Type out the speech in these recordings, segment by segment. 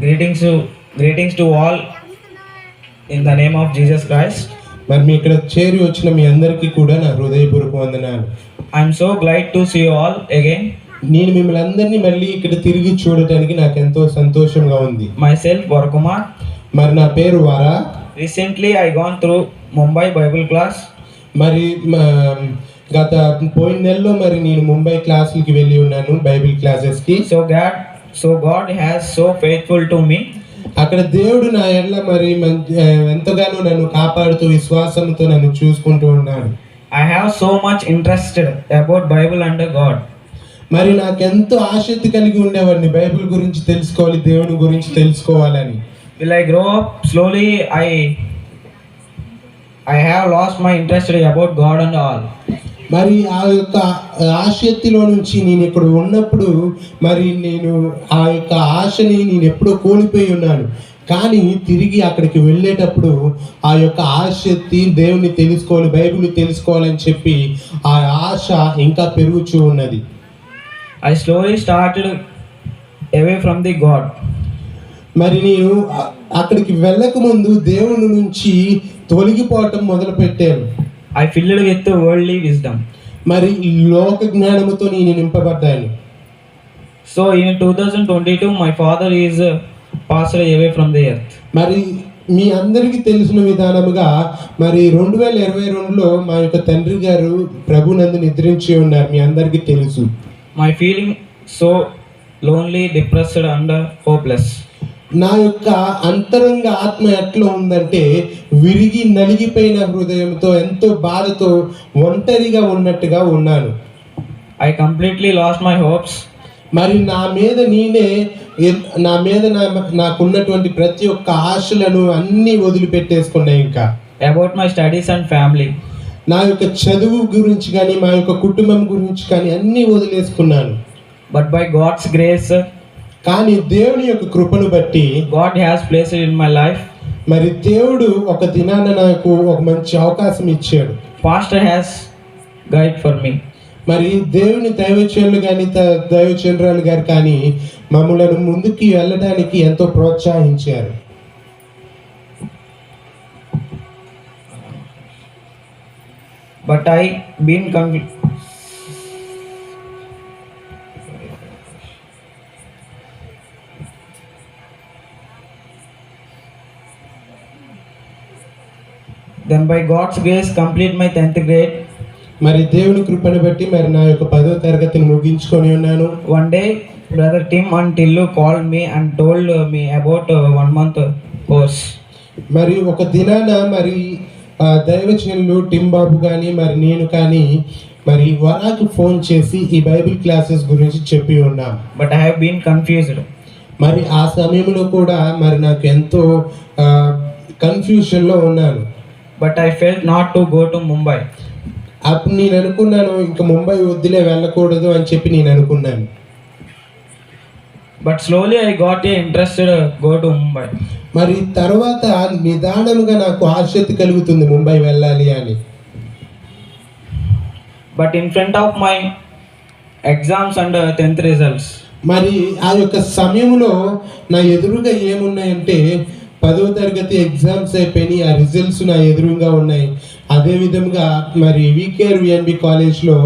Greetings to greetings to all in the name of Jesus Christ. మరి మీ ఇక్కడ చేరి వచ్చిన మీ అందరికీ కూడా నా హృదయపూర్వక వందనాలు. I am so glad to see you all again. నేను మిమ్మల్ని అందరినీ మళ్ళీ ఇక్కడ తిరిగి చూడటానికి నాకు ఎంతో సంతోషంగా ఉంది. Myself Varakumar. మరి నా పేరు వారా. Recently I gone through Mumbai Bible class. మరి గత పోయిన నెలలో మరి నేను ముంబై క్లాసులకి వెళ్ళి ఉన్నాను, బైబిల్ క్లాసెస్కి. So God has so faithful to me. అక్కడ దేవుడు నా ఎడల మరి ఎంతగానో నన్ను కాపాడుతూ విశ్వాసంతో నన్ను చూసుకుంటూ ఉన్నాడు. I have so much interested about Bible and God. మరి నాకెంతో ఆసక్తి కలిగి ఉండేవాడిని బైబిల్ గురించి తెలుసుకోవాలి, దేవుని గురించి తెలుసుకోవాలని. Will I grow up slowly? I have lost my interest about God and all. మరి ఆ యొక్క ఆసక్తిలో నుంచి నేను ఇక్కడ ఉన్నప్పుడు మరి నేను ఆ యొక్క ఆశని నేను ఎప్పుడో కోల్పోయి ఉన్నాను. కానీ తిరిగి అక్కడికి వెళ్ళేటప్పుడు ఆ యొక్క ఆసక్తి దేవుని తెలుసుకోవాలి, బైబిల్ తెలుసుకోవాలని చెప్పి ఆ ఆశ ఇంకా పెరుగుతూ ఉన్నది. I slowly started away from the God. మరి నేను అక్కడికి వెళ్ళక ముందు దేవుని నుంచి తొలగిపోవటం మొదలు పెట్టాను. I filled with worldly wisdom. మరి లోక జ్ఞానముతో నేను నింపబడ్డాను. So in 2022 my father is passed away from the earth. మరి మీ అందరికీ తెలిసిన విధానముగా మరి 2022లో మా యొక్క తండ్రి గారు ప్రభునందు నిద్రించి ఉన్నారు, మీ అందరికీ తెలుసు. My feeling so lonely, depressed and hopeless. నా యొక్క అంతరంగ ఆత్మ ఎట్లా ఉందంటే విరిగి నలిగిపోయిన హృదయంతో ఎంతో బాధతో ఒంటరిగా ఉన్నట్టుగా ఉన్నాను. I completely lost my hopes. మరి నా మీద నాకున్నటువంటి ప్రతి ఒక్క ఆశలను అన్నీ వదిలిపెట్టేసుకున్నా. ఇంకా about my studies and family. నా యొక్క చదువు గురించి కానీ మా యొక్క కుటుంబం గురించి కానీ అన్నీ వదిలేసుకున్నాను. But by God's grace, కానీ దేవుని యొక్క కృపను బట్టి God has placed in my life. మరి దేవుడు ఒక దినాన నాకు ఒక మంచి అవకాశం ఇచ్చాడు. Pastor has guide for me. మరి దేవుని దైవజనులు కానీ దైవజనురాలు గారు కానీ మమ్మల్ని ముందుకి వెళ్ళడానికి ఎంతో ప్రోత్సహించారు. But I been then by God's grace complete my 10th grade. మరి దేవుని కృపను బట్టి మరి నా యొక్క 10వ తరగతిని ముగించుకొని ఉన్నాను. One day brother Tim and Tillu called me and told me about 1 month course. మరి ఒక దినాన మరి దైవజనులు టిమ్ బాబు కానీ మరి నేను కానీ మరి వరాకి ఫోన్ చేసి ఈ బైబిల్ క్లాసెస్ గురించి చెప్పి ఉన్నాం. But I have been confused. మరి ఆ సమయంలో కూడా మరి నాకు ఎంతో కన్ఫ్యూషన్లో ఉన్నాను. But I felt not to go to Mumbai. అప్పుడు నేను అనుకున్నాను ఇంకా ముంబై వద్దులే వెళ్ళకూడదు అని చెప్పి నేను అనుకున్నాను. But slowly I got interested go to Mumbai. మరి తర్వాత నిదానంగా నాకు ఆసక్తి కలుగుతుంది ముంబై వెళ్ళాలి అని. But in front of my exams and 10th results. మరి ఆ యొక్క సమయంలో నా ఎదురుగా ఏమున్నాయంటే 10వ తరగతి ఎగ్జామ్స్ అయిపోయినాయి, ఆ రిజల్ట్స్ నా ఎదురుగా ఉన్నాయి. అదే విధంగా మరి వికేఆర్ విఎన్బి కాలేజ్లో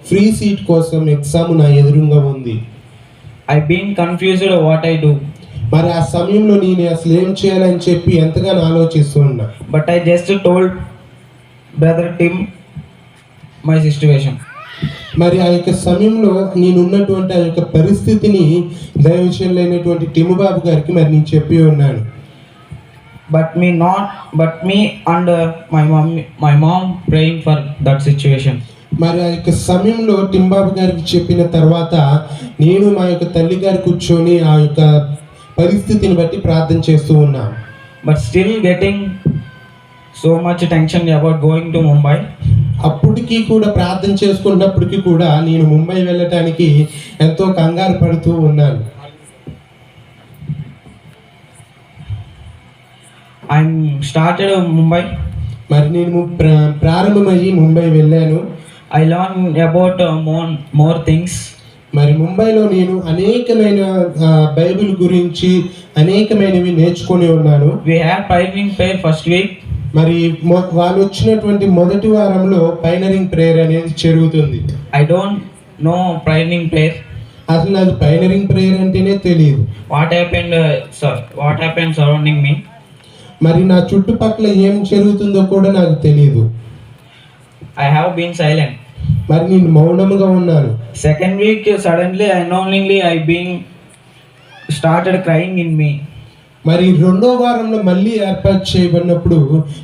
ఫ్రీ సీట్ కోసం ఎగ్జామ్ నా ఎదురుగా ఉంది. I been confused what I do. మరి ఆ సమయంలో నేను అసలు ఏం చేయాలని చెప్పి ఎంతగానో ఆలోచిస్తూ ఉన్నా. But I just told brother Tim my situation. మరి ఆ యొక్క సమయంలో నేను ఉన్నటువంటి ఆ యొక్క పరిస్థితిని దైవజనులైనటువంటి టిమ్ బాబు గారికి మరి నేను చెప్పి ఉన్నాను. But me and my mom praying for that situation. మరి ఆ యొక్క సమయంలో టిమ్ బాబు గారికి చెప్పిన తర్వాత నేను మా యొక్క తల్లి గారు కూర్చొని ఆ యొక్క పరిస్థితిని బట్టి ప్రార్థన చేస్తూ ఉన్నాం. But still getting so much tension about going to Mumbai. అప్పటికి కూడా ప్రార్థన చేసుకున్నప్పటికీ కూడా నేను ముంబై వెళ్ళటానికి ఎంతో కంగారు పడుతూ ఉన్నాను. I started Mumbai. మరి నేను ప్రారంభమయ్యి ముంబై వెళ్ళాను. I learned about more things. మరి ముంబైలో నేను అనేకమైన బైబిల్ గురించి అనేకమైనవి నేర్చుకొని ఉన్నాను. We have pioneering prayer first week. మరి వాళ్ళు వచ్చినటువంటి మొదటి వారంలో పైనరింగ్ ప్రేయర్ అనేది జరుగుతుంది. I don't know pioneering prayer. అసలు నాకు పైనరింగ్ ప్రేయర్ అంటేనే తెలియదు. What happened surrounding me? మరి నా చుట్టుపక్కల ఏం జరుగుతుందో కూడా నాకు తెలియదు. I have been silent. మరి నేను మౌనముగా ఉన్నాను. Second week, suddenly, unknowingly, I being started crying in me. మరి రెండో వారంలో మళ్ళీ ఏర్పాటు చేయబడినప్పుడు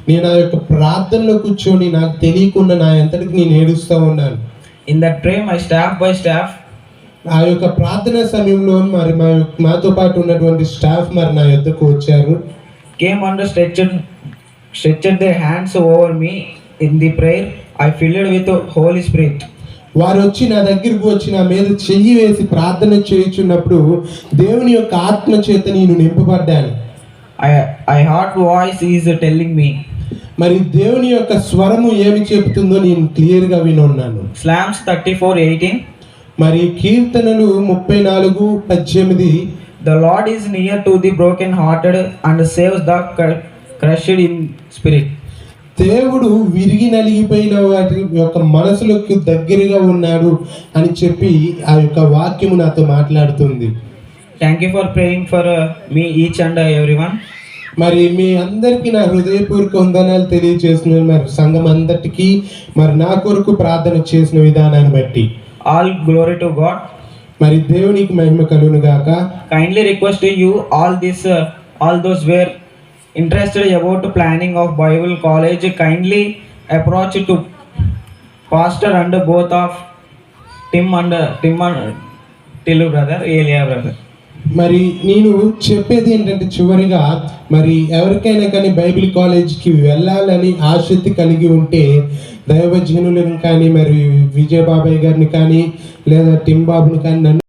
నేను ఆ యొక్క ప్రార్థనలో కూర్చొని నాకు తెలియకుండా నా అంతటికి నేను ఏడుస్తూ ఉన్నాను. In that prayer, my staff by staff, ఆ యొక్క ప్రార్థన సమయంలో మరి మాతో పాటు ఉన్నటువంటి స్టాఫ్ మరి నా యొద్దకు వచ్చారు. came under stretched their hands over me in the prayer. I filled with the Holy Spirit. వారు వచ్చి నా దగ్గరకు వచ్చి నా మీద చెయ్యి వేసి ప్రార్థన చేయుచున్నప్పుడు దేవుని యొక్క ఆత్మ చేత నేను నింపబడ్డాను. I heard voice is telling me. మరి దేవుని యొక్క స్వరము ఏమి చెబుతుందో నేను క్లియర్గా వినున్నాను. Psalms 34:18. మరి కీర్తనలు 34:18. The Lord is near to the broken-hearted and saves the crushed in spirit. దేవుడు విరిగి నలిగిపోయిన వాటి యొక్క మనసులకు దగ్గరగా ఉన్నాడు అని చెప్పి ఆ యొక్క వాక్యము నాతో మాట్లాడుతుంది. Thank you for praying for me, each and everyone. మరి మీ అందరికీ నా హృదయపూర్వక వందనాలు తెలియజేస్తున్నాను. మరి సంఘం అందరికీ మరి నా కొరకు ప్రార్థన చేసిన విధానాన్ని బట్టి All glory to God. మరి దేవునికి మహిమ కలుగును గాక. Kindly request you all those were interested about planning of Bible college, kindly approach to pastor and both of Tim and Tilu brother, Elia brother. మరి నేను చెప్పేది ఏంటంటే చివరిగా మరి ఎవరికైనా కానీ బైబిల్ కాలేజ్కి వెళ్ళాలని ఆసక్తి కలిగి ఉంటే దైవజనులను కానీ మరి విజయబాబాయ్ గారిని కానీ లేదా టిమ్ బాబుని కానీ నన్ను